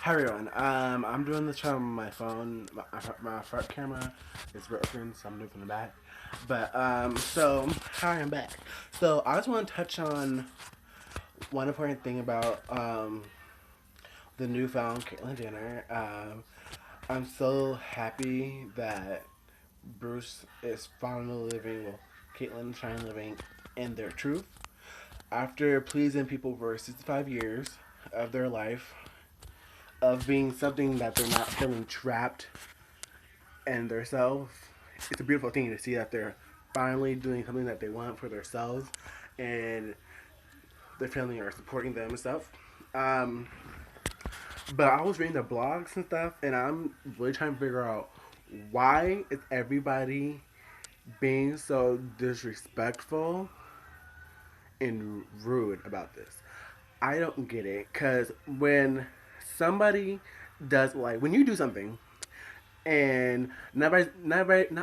Hi everyone. I'm doing this from my phone. My front camera is broken, so I'm doing from the back. So hi, I'm back. So I just want to touch on one important thing about the newfound Caitlyn Jenner. I'm so happy that Bruce is finally living, well, Caitlyn trying living in their truth after pleasing people for 65 years of their life of being something that they're not feeling trapped in themselves. It's a beautiful thing to see that they're finally doing something that they want for themselves and their family are supporting them and stuff. Um, but I was reading the blogs and stuff, and I'm really trying to figure out why is everybody being so disrespectful and rude about this. I don't get it because when somebody does like when you do something and not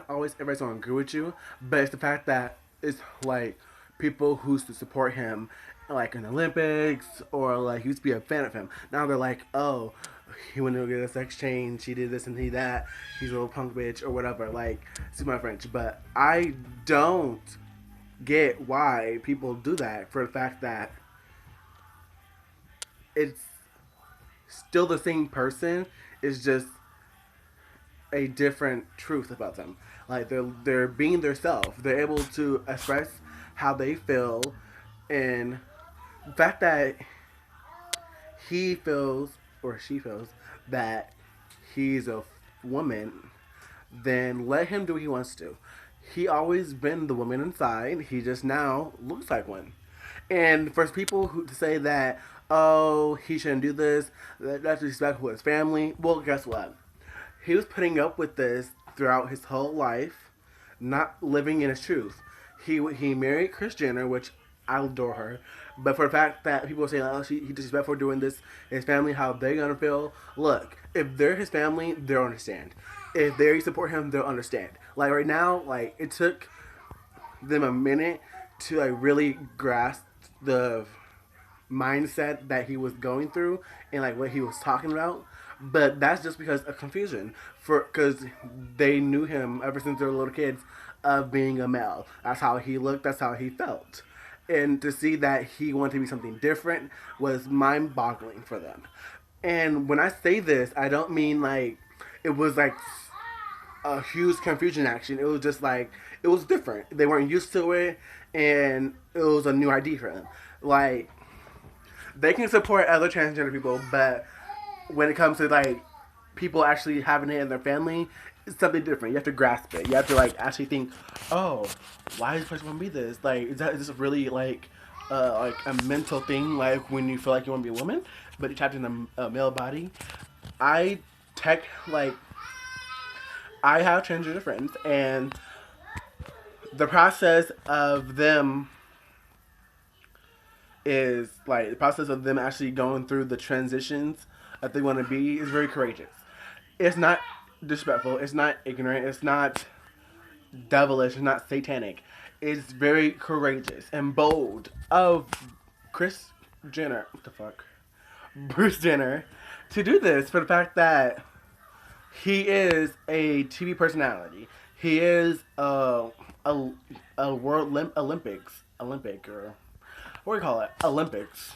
always everybody's gonna agree with you, but it's the fact that it's like people who used to support him, like in the Olympics, or like used to be a fan of him. Now they're like, oh, he went to get a sex change, he did this and he that, he's a little punk bitch or whatever. Like, excuse my French, but I don't get why people do that for the fact that it's still the same person. It's just a different truth about them. Like they're being themselves. They're able to express how they feel, and the fact that he feels or she feels that he's a woman, then let him do what he wants to. He always been the woman inside. He just now looks like one. And for people who to say that, oh, he shouldn't do this, that's disrespectful to his family. Well, guess what? He was putting up with this throughout his whole life, not living in his truth. He married Kris Jenner, which I adore her, but for the fact that people are saying, oh, he disrespectful doing this, his family, how they gonna feel. Look, if they're his family, they'll understand. If they support him, they'll understand. Like right now, like it took them a minute to like really grasp the mindset that he was going through and like what he was talking about. But that's just because of confusion, for because they knew him ever since they were little kids of being a male. That's how he looked. That's how he felt. And to see that he wanted to be something different was mind-boggling for them. And when I say this, I don't mean like it was like a huge confusion action. It was just like it was different. They weren't used to it, and it was a new idea for them. Like they can support other transgender people, but when it comes to like people actually having it in their family, it's something different. You have to grasp it. You have to like actually think, oh, why is this person want to be this? Like, is this really like a mental thing? Like when you feel like you want to be a woman, but you're trapped in a male body. I tech like I have transgender friends, and the process of them is like the process of them actually going through the transitions that they want to be is very courageous. It's not disrespectful. It's not ignorant. It's not devilish. It's not satanic. It's very courageous and bold of Kris Jenner. What the fuck? Bruce Jenner to do this for the fact that he is a TV personality. He is a, a world Olympic or what do you call it? Olympics.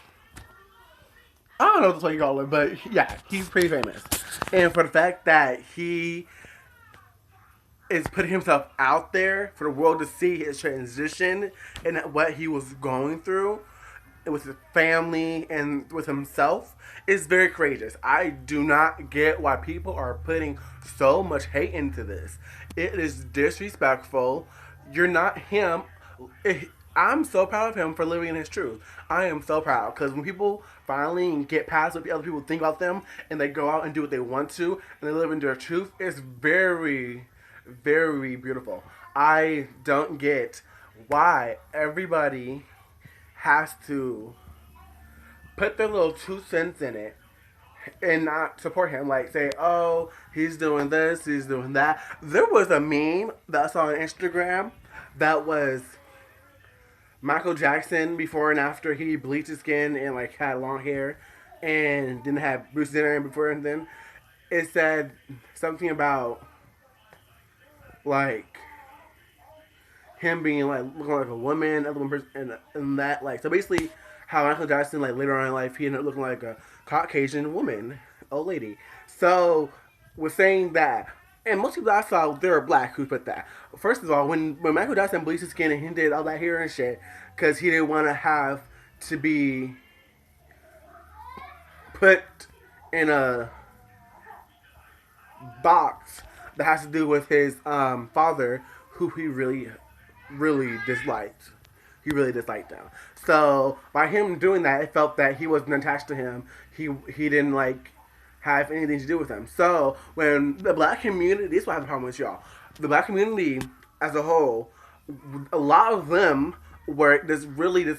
I don't know what the fuck you call it, but yeah, he's pretty famous. And for the fact that he is putting himself out there for the world to see his transition and what he was going through with his family and with himself is very courageous. I do not get why people are putting so much hate into this. It is disrespectful. You're not him. I'm so proud of him for living in his truth. I am so proud because when people finally get past what other people think about them and they go out and do what they want to and they live in their truth, it's very, very beautiful. I don't get why everybody has to put their little 2 cents in it and not support him. Like say, oh, he's doing this, he's doing that. There was a meme that I saw on Instagram that was Michael Jackson before and after he bleached his skin and like had long hair and didn't have Bruce Jenner in before, and then it said something about like him being like looking like a woman, other one person, and that like so basically how Michael Jackson like later on in life he ended up looking like a Caucasian woman, old lady. So was saying that, and most people I saw they were black who put that. First of all, when Michael Jackson bleached his skin and he did all that hair and shit, because he didn't want to have to be put in a box that has to do with his father, who he really disliked. He really disliked him. So by him doing that, it felt that he wasn't attached to him. He didn't like have anything to do with him. So when the black community, this is what I have a problem with y'all. The black community as a whole, a lot of them were this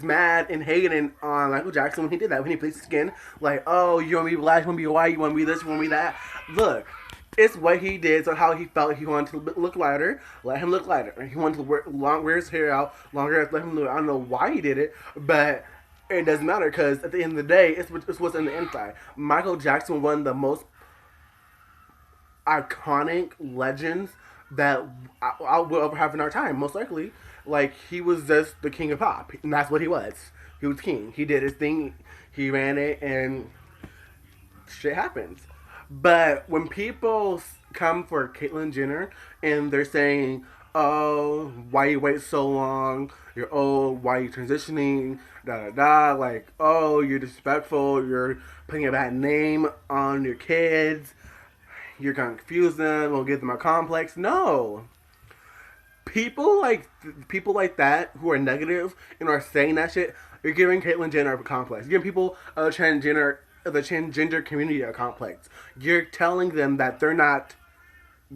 mad and hating on Michael Jackson when he did that, when he bleached his skin. Like, oh, you want to be black, you want to be white, you want to be this, you want to be that. Look, it's what he did, so how he felt. He wanted to look lighter, let him look lighter. He wanted to wear his hair out longer, let him look. I don't know why he did it, but it doesn't matter because at the end of the day, it's what's in the inside. Michael Jackson, one of the most iconic legends that I will ever have in our time, most likely. Like, he was just the king of pop, and that's what he was. He was king. He did his thing, he ran it, and shit happens. But when people come for Caitlyn Jenner and they're saying, "Oh, why you wait so long? You're old. Why you transitioning? Da da da." Like, "Oh, you're disrespectful. You're putting a bad name on your kids. You're gonna confuse them. Will give them a complex." No, people like that who are negative and are saying that shit. You're giving Caitlyn Jenner a complex. You're giving people the transgender community a complex. You're telling them that they're not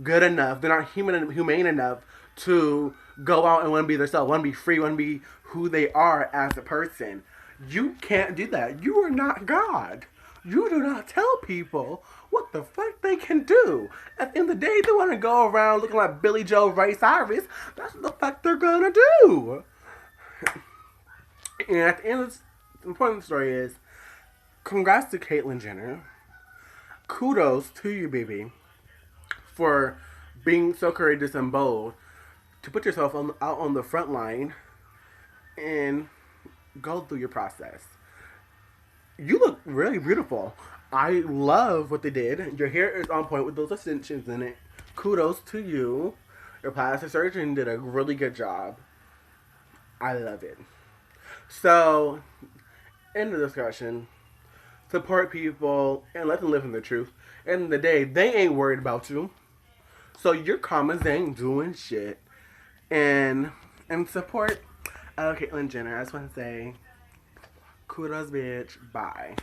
good enough, they're not humane enough to go out and want to be themselves, want to be free, want to be who they are as a person. You can't do that. You are not God. You do not tell people what the fuck they can do. At the end of the day, they want to go around looking like Billy Joe Ray Cyrus. That's what the fuck they're gonna do. And at the end of the important story is, congrats to Caitlyn Jenner. Kudos to you, baby, for being so courageous and bold to put yourself out on the front line and go through your process. You look really beautiful. I love what they did. Your hair is on point with those extensions in it. Kudos to you. Your plastic surgeon did a really good job. I love it. So, end of discussion. Support people and let them live in the truth. End of the day, they ain't worried about you. So your comments ain't doing shit. And support Caitlyn Jenner. I just want to say, kudos, bitch. Bye.